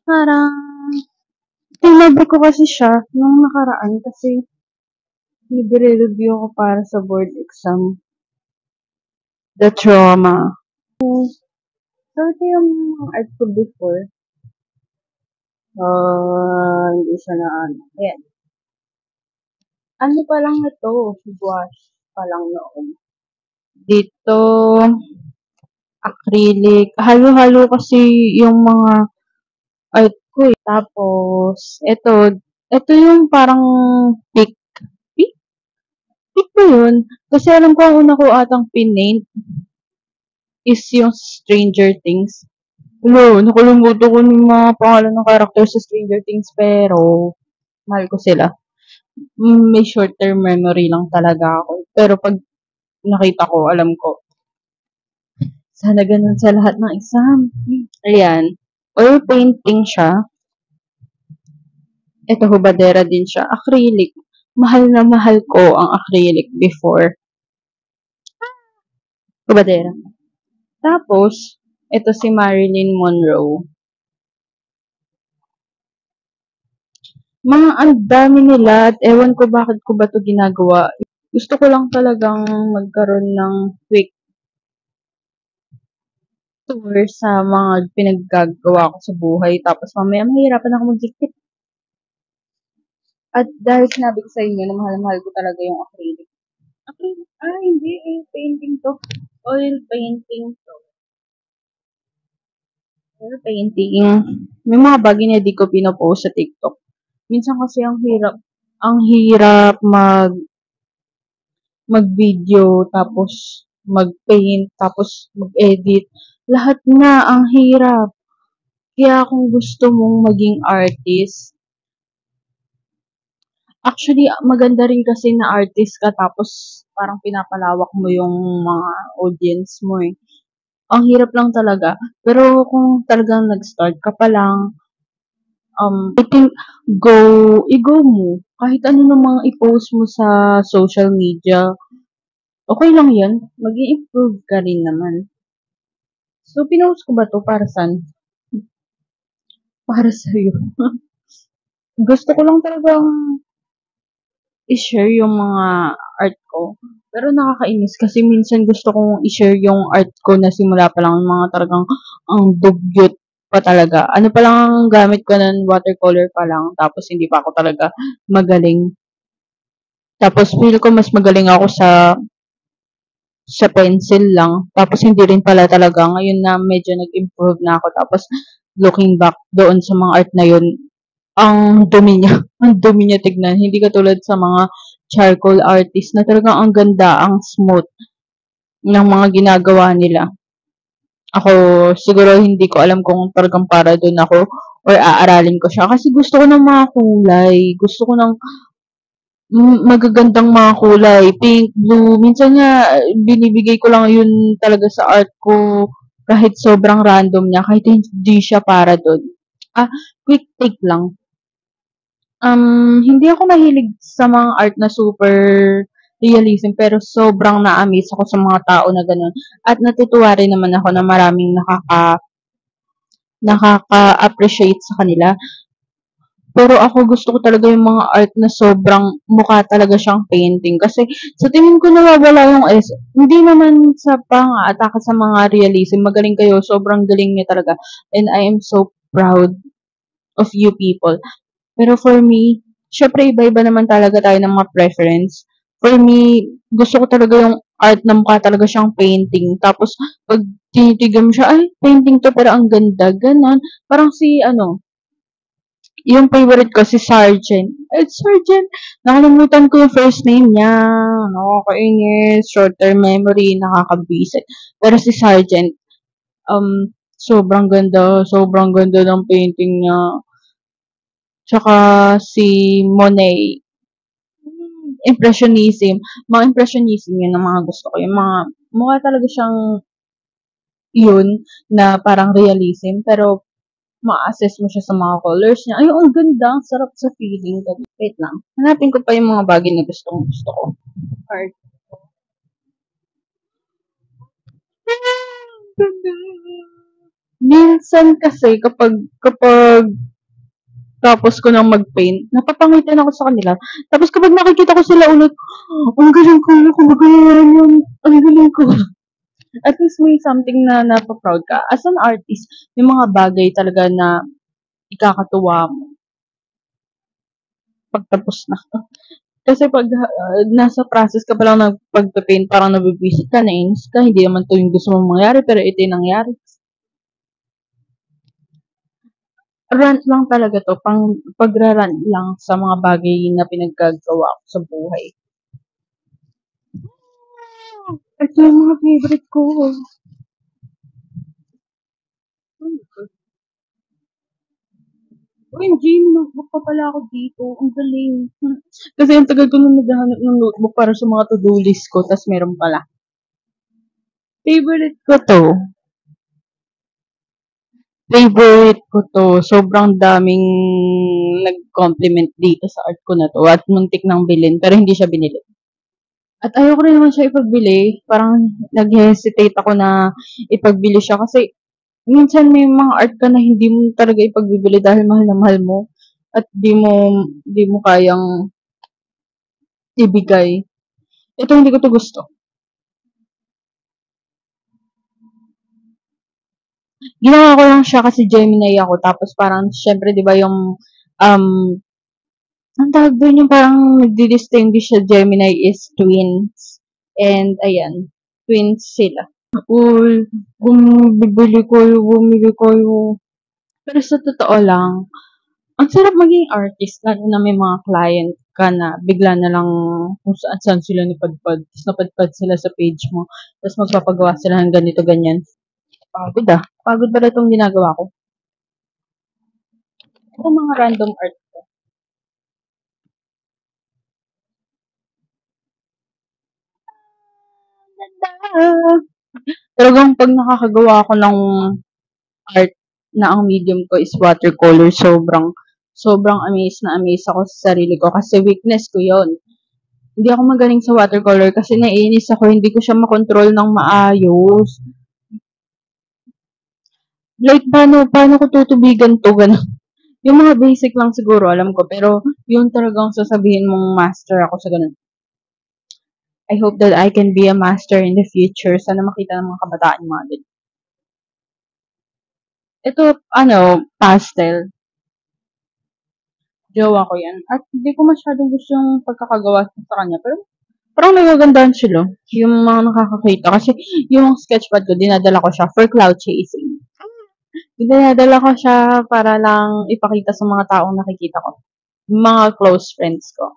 Parang, tinabi ko kasi siya nung nakaraan kasi nagre-review ko para sa board exam. The trauma. So, ito yung art ko before. Hindi siya na ano. Ayan. Ano pa lang na to? Gouache pa lang noon. Dito, acrylic. Halo-halo kasi yung mga art ko eh. Tapos, ito yung parang pick. Pick? Pick ba yun? Kasi alam ko ang una ko atang pinaint is yung Stranger Things. Hello, nakalimutan ko yung mga pangalan ng character sa Stranger Things pero mahal ko sila. May short-term memory lang talaga ako. Pero pag nakita ko, alam ko, sana ganun sa lahat ng exam. Ayan. Oil painting siya. Ito, hubadera din siya. Acrylic. Mahal na mahal ko ang acrylic before. Hubadera. Tapos, ito si Marilyn Monroe. Mga ang dami nila at ewan ko bakit ko ba to ginagawa. Gusto ko lang talagang magkaroon ng quick tour sa mga pinaggagawa ko sa buhay. Tapos mamaya mahirapan ako magdikit. At dahil sinabi ko sa inyo na mahal-mahal ko talaga yung acrylic. Acrylic? Hindi. Painting to. Oil painting to. Oil painting. May mga bagay na di ko pinopost sa TikTok. Minsan kasi ang hirap mag-video, tapos mag-paint, tapos mag-edit. Lahat na ang hirap. Kaya kung gusto mong maging artist, actually, maganda rin kasi na artist ka tapos parang pinapalawak mo yung mga audience mo eh. Ang hirap lang talaga. Pero kung talagang nag-start ka pa lang, I think i-go mo. Kahit ano namang i-post mo sa social media, okay lang yan. Mag-i-improve ka rin naman. So, pinost ko ba to para saan? Para sa'yo. Gusto ko lang talagang i-share yung mga art ko. Pero nakakainis kasi minsan gusto kong i-share yung art ko na simula pa lang mga talagang ang dugyot pa talaga. Ano pa lang ang gamit ko ng watercolor pa lang tapos hindi pa ako talaga magaling. Tapos feel ko mas magaling ako sa pencil lang. Tapos hindi rin pala talaga. Ngayon na medyo nag-improve na ako. Tapos looking back doon sa mga art na yun, ang dumi niya. Ang dumi niya tignan. Hindi katulad sa mga charcoal artist na talagang ang ganda, ang smooth ng mga ginagawa nila. Ako, siguro hindi ko alam kung talagang para doon ako or aaralin ko siya. Kasi gusto ko ng mga kulay. Gusto ko ng magagandang mga kulay. Pink, blue. Minsan nga, binibigay ko lang yun talaga sa art ko kahit sobrang random niya. Kahit hindi siya para doon. Quick take lang. Hindi ako mahilig sa mga art na super realism pero sobrang na-amaze ako sa mga tao na gano'n. At natutuwa rin naman ako na maraming nakaka-appreciate sa kanila. Pero ako gusto ko talaga yung mga art na sobrang mukha talaga siyang painting. Kasi sa tingin ko nawawala yung Hindi naman sa pang-aatake sa mga realism. Magaling kayo. Sobrang galing niya talaga. And I am so proud of you people. Pero for me, syempre iba-iba naman talaga tayo ng mga preference. For me, gusto ko talaga yung art na mukha talaga siyang painting. Tapos, pag tinitigan mo siya, ay, painting to, pero ang ganda, ganon. Parang yung favorite ko, si Sargent. Sargent, nakalimutan ko yung first name niya. Nakakainis, short-term memory, nakakabwisit. Pero si Sargent, sobrang ganda ng painting niya. Tsaka si Monet, impressionism. Mga impressionism yun ang mga gusto ko. Yung mga, mukha talaga siyang yun na parang realism. Pero, ma-assess mo siya sa mga colors niya. Ay, ang ganda. Ang sarap sa feeling. Wait lang. Hanapin ko pa yung mga bagay na gusto ko. Art. Ganda. Minsan kasi kapag tapos ko ng mag-paint, napapangitan ako sa kanila. Tapos kapag nakikita ko sila ulit, ang galing ko, kumagayaran yun, ang galing ko. At least may something na napaproud ka. As an artist, yung mga bagay talaga na ikakatuwa mo pagtapos na. Kasi pag nasa process ka pa lang ng pagpe-paint, parang nabibwisit ka, nainis ka, hindi naman to yung gusto mong mangyari, pero ito yung nangyari. Rant lang talaga to, pang pagrarant lang sa mga bagay na pinaggagawa ko sa buhay. Ito yung mga favorite ko. Uy, Jane, notebook pa pala ako dito. Ang galing. Kasi ang tagal ko nung naghahanap ng notebook para sa mga to-do list ko, tas meron pala. Favorite ko to. Favorite ko to. Sobrang daming nag-compliment dito sa art ko na to. At muntik nang bilhin, pero hindi siya binili. At ayoko rin naman siya ipagbili. Parang nag-hesitate ako na ipagbili siya kasi minsan may mga art ka na hindi mo talaga ipagbibili dahil mahal na mahal mo at di mo kayang ibigay. Ito hindi ko to gusto. Ginawa ko lang siya kasi Gemini ako tapos parang syempre 'di ba yung ang tawag doon yung parang nagdi-distinguish sa Gemini is twins. And ayan, twins sila. Uy, bumili kayo. Pero sa totoo lang, ang sarap maging artist, lalo na may mga client ka na bigla na lang kung saan saan sila napadpad. Tapos napadpad sila sa page mo. Tapos magpapagawa sila ng ganito, ganyan. Pagod ah. Pagod pala itong ginagawa ko. Ito mga random art. Talagang pag nakakagawa ako ng art na ang medium ko is watercolor, sobrang amazed ako sa sarili ko kasi weakness ko yon. Hindi ako magaling sa watercolor kasi naiinis ako, hindi ko siya makontrol ng maayos. Like, paano ko tutubigan to, gano'n. Yung mga basic lang siguro, alam ko, pero yung talagang sasabihin mong master ako sa ganun. I hope that I can be a master in the future. Sana makita ng mga kabataan mga din. Ito, pastel. Jowa ko yan. At hindi ko masyadong gusto yung pagkakagawa sa kanya. Pero parang nagagandahan sila. Yung mga nakakakita. Kasi yung sketchpad ko, dinadala ko siya for cloud chasing. Dinadala ko siya para lang ipakita sa mga taong nakikita ko. Mga close friends ko.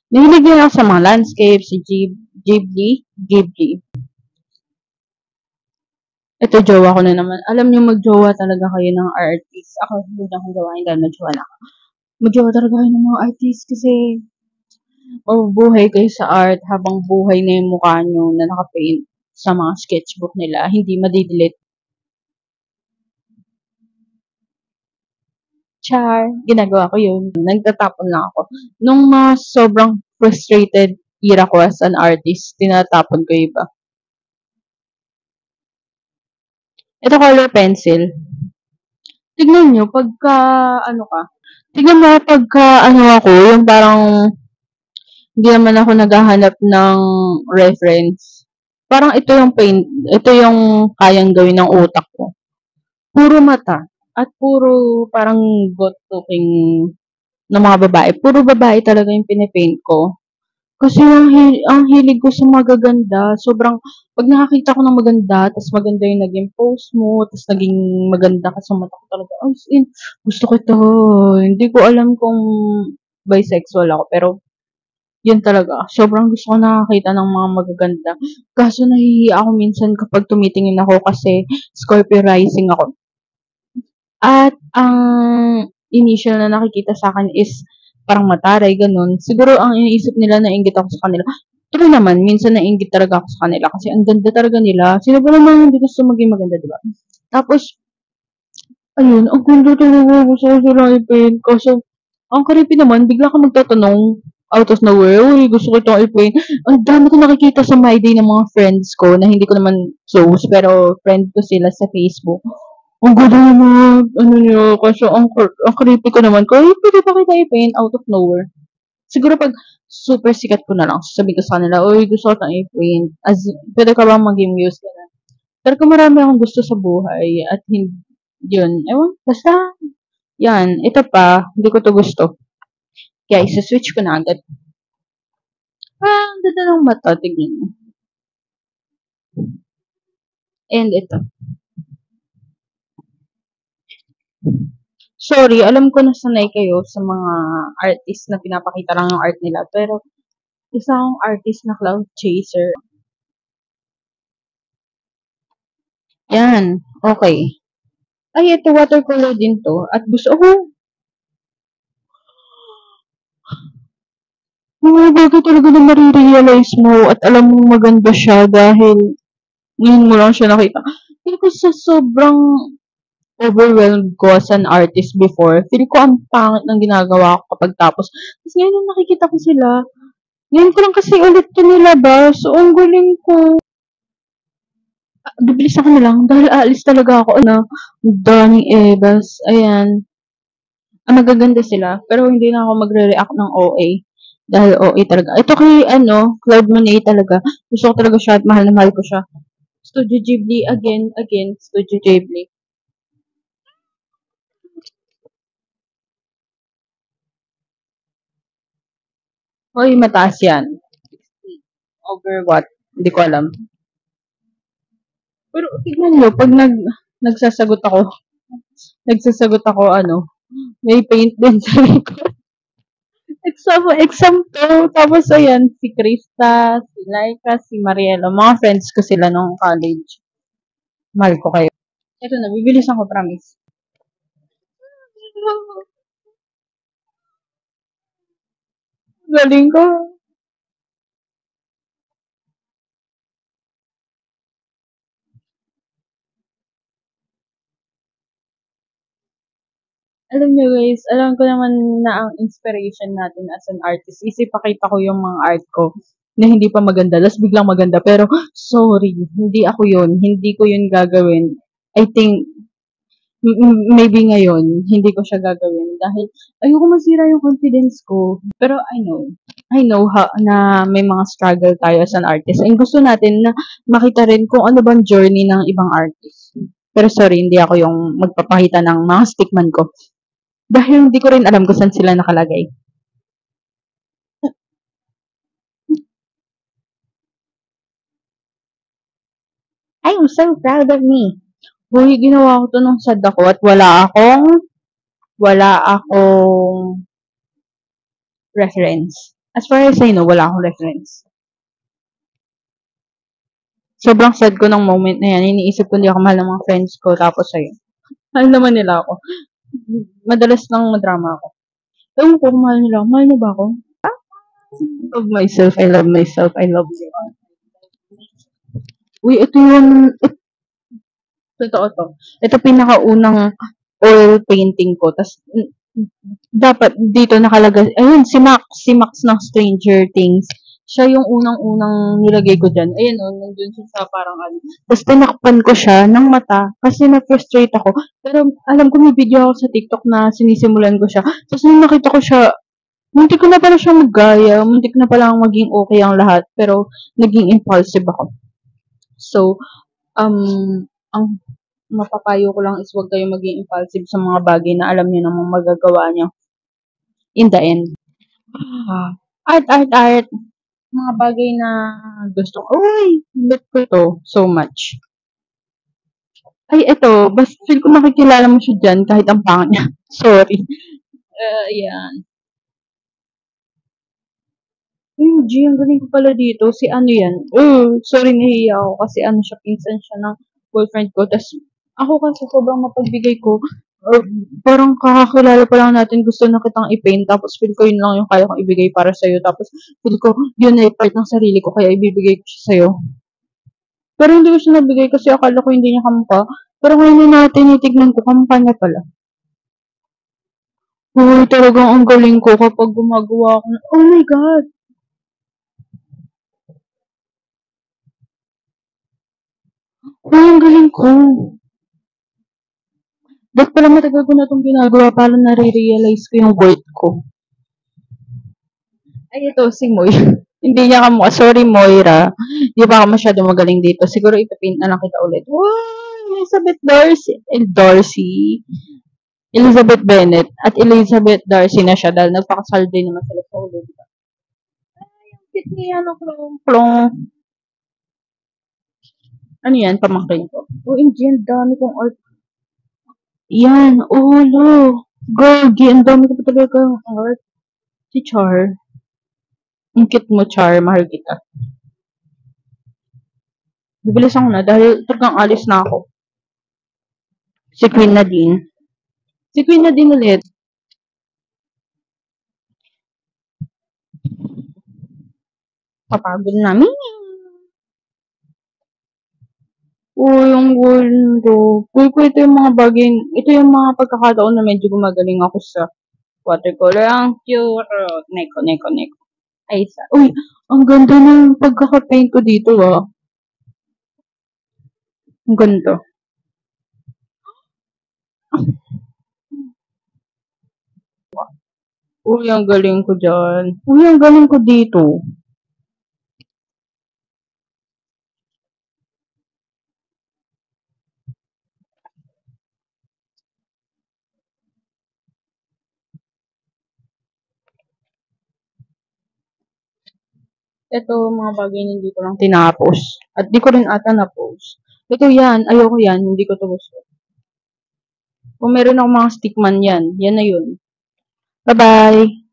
Nahilig din ako sa mga landscape, si Ghibli. Ito, jowa ko na naman. Alam niyo, magjowa talaga kayo ng artist. Ako, hindi na akong jowain dahil magjowa na ako. Magjowa talaga kayo ng mga artist kasi mabubuhay kayo sa art habang buhay na yung mukha nyo na nakapaint sa mga sketchbook nila. Hindi madidelete. Char, ginagawa ko yun. Nagtatapon lang ako. Nung sobrang frustrated era ko as an artist, tinatapon ko iba. Ito color pencil. Tignan nyo, tignan mo pagka ako, yung parang hindi naman ako naghahanap ng reference. Parang ito yung kayang gawin ng utak ko. Puro mata at puro parang good looking ng mga babae. Puro babae talaga yung pinipaint ko. Kasi ang hilig ko sa magaganda. Sobrang, pag nakakita ko ng maganda, tapos maganda yung naging post mo, tapos naging maganda ka sa mata ko talaga, as in, gusto ko ito. Hindi ko alam kung bisexual ako, pero yun talaga. Sobrang gusto ko nakakita ng mga magaganda. Kaso nahihiya ako minsan kapag tumitingin ako kasi Scorpio rising ako. At ang initial na nakikita sa akin is parang mataray, ganun. Siguro ang iniisip nila na inggit ako sa kanila. Pero naman, minsan nainggit talaga ako sa kanila kasi ang ganda talaga nila. Sino ba naman hindi gusto maging maganda, di ba? Tapos, ayun, ang ganda talaga. Gusto ko sila i-paint. Kasi, ang creepy naman, bigla ka magtatanong, out of nowhere, uy, gusto ko itong i-paint. Ang dami ko nakikita sa My Day ng mga friends ko na hindi ko naman close, pero friend ko sila sa Facebook. Ang ganda ng mga, ano niyo, kasi ang creepy ko naman ko, pwede ba kita i-paint out of nowhere? Siguro pag super sikat ko na lang, sasabihin ko sa kanila, uy, gusto ko itong i-paint. As, pwede ka bang mag-muse ka na? Pero kung marami akong gusto sa buhay at hindi, yun, ewan, basta, yan, ito pa, hindi ko to gusto. Kaya isa-switch ko na agad. Ang ganda ng mata, tignan mo. And ito. Sorry, alam ko na sanay kayo sa mga artist na pinapakita lang yung art nila. Pero, isa akong artist na cloud chaser. Yan. Okay. Ay, ito watercolor din to. At gusto ko, mga bagay talaga na marirealize mo at alam mo maganda siya dahil ngayon mo lang siya nakita. Feel ko sa sobrang overwhelmed ko as an artist before. Feel ko ang pangit ng ginagawa ko kapag tapos. Tapos ngayon nung nakikita ko sila, ngayon ko lang kasi ulit ito nilabas. So, ang galing ko. Bibilis ako na lang dahil aalis talaga ako. Ano, daming ebas. Ayan. Ang magaganda sila. Pero hindi na ako magre-react ng OA. Dahil OA talaga. Ito kay, Cloud Monet talaga. Gusto ko talaga siya at mahal na mahal ko siya. Studio Ghibli, again, Studio Ghibli. Hoy, mataas yan. Over what? Hindi ko alam. Pero tignan nyo, pag nagsasagot ako, may paint din sa likod. Exam to. Tapos ayan, si Krista, si Laika, si Mariela, mga friends ko sila nung college. Mahal ko kayo. Ito na, bibilisan ko, promise. Galing ko. Alam nyo guys, alam ko naman na ang inspiration natin as an artist is ipakita ko yung mga art ko na hindi pa maganda, las biglang maganda. Pero, sorry, hindi ako yun. Hindi ko yun gagawin. I think, maybe ngayon, hindi ko siya gagawin dahil ayoko masira yung confidence ko. Pero I know na may mga struggle tayo as an artist. And gusto natin na makita rin kung ano bang journey ng ibang artist. Pero sorry, hindi ako yung magpapakita ng mga stickman ko. Dahil hindi ko rin alam kung saan sila nakalagay. I'm so proud of me. Hoy, ginawa ko to nung sad ako at wala akong reference. As far as I know, wala akong reference. Sobrang sad ko ng moment na yan. Iniisip ko hindi ako mahal ng mga friends ko. Tapos ayun. Mahal naman nila ako. Madalas lang madrama ako. Ewan ko kung mahal nila ako. Mahal niyo ba ako? I love myself. I love myself. I love you. Uy, ito yung, totoo to. Ito pinakaunang oil painting ko. Tas, dapat dito nakalagay, ayun, si Max ng Stranger Things. Siya yung unang-unang nilagay ko dyan. Ayun, nandun siya sa parang ano. Tapos tinakpan ko siya ng mata kasi na-frustrate ako. Pero alam ko may video ako sa TikTok na sinisimulan ko siya. Tapos nung nakita ko siya, muntik ko na pala siya maggaya. Muntik na pala maging okay ang lahat. Pero naging impulsive ako. So, ang mapapayo ko lang is huwag kayong maging impulsive sa mga bagay na alam niyo namang magagawa niyo in the end. Art. Mga bagay na gusto ko. Uy, bet ko to so much. Ay, eto, basta feel ko makikilala mo siya dyan kahit ang pangit niya. Sorry. Yan. G, ang galing ko pala dito. Si ano yan? Sorry, nahiya ako kasi ano siya, pinsan siya ng boyfriend ko. Tapos, ako kasi sobrang mapagbigay ko. Parang kakakilala pa lang natin, gusto na kitang i-paint. Tapos, feel ko yun lang yung kaya kong ibigay para sa'yo. Tapos, feel ko, yun na part ng sarili ko, kaya ibibigay ko siya sa'yo. Pero hindi ko siya nabigay kasi akala ko hindi niya kamukha. Pero ngayon na tinitignan ko, kamukha niya pala. Uy, talagang ang galing ko kapag gumagawa ako oh my God! Uy, ang galing ko. Ba't pala matagal ko na 'tong ginagawa, parang nare-realize ko yung worth ko. Ay, ito, si Moy. Hindi niya kamukha. Sorry, Moira. Di ba ako masyado magaling dito? Siguro ipapaint na lang kita ulit. Wow! Elizabeth Darcy. Darcy. Elizabeth Bennet. At Elizabeth Darcy na siya dahil nagpakasal din naman sila sa ulit. Ay, ang cute niya. Ano, plong-plong. Ano yan? Pamangkin ko. OMG, ang dami kong art. Yan. Oh, lo. Gogi. Ang dami ko pa talaga art. Si Char. Ang cute mo, Char. Mahal kita. Bibilisan ko na dahil talagang alis na ako. Si Queen Nadine. Si Queen Nadine ulit. Papagod namin. Uy, ang gundo. Uy, ko ito yung mga bagay, ito yung mga pagkakataon na medyo gumagaling ako sa watercolor. Ang cute. Neko, neko, neko. Ay, uy, ang ganda ng pagkakapaint ko dito, ah. Ang ganda. Uy, ang galing ko dyan. Uy, ang galing ko dito. Ito, mga bagay na hindi ko lang tinapos. At di ko rin ata na-post. Ito yan, ayoko yan, hindi ko to gusto. Kung meron akong mga stickman yan, yan na yun. Bye-bye!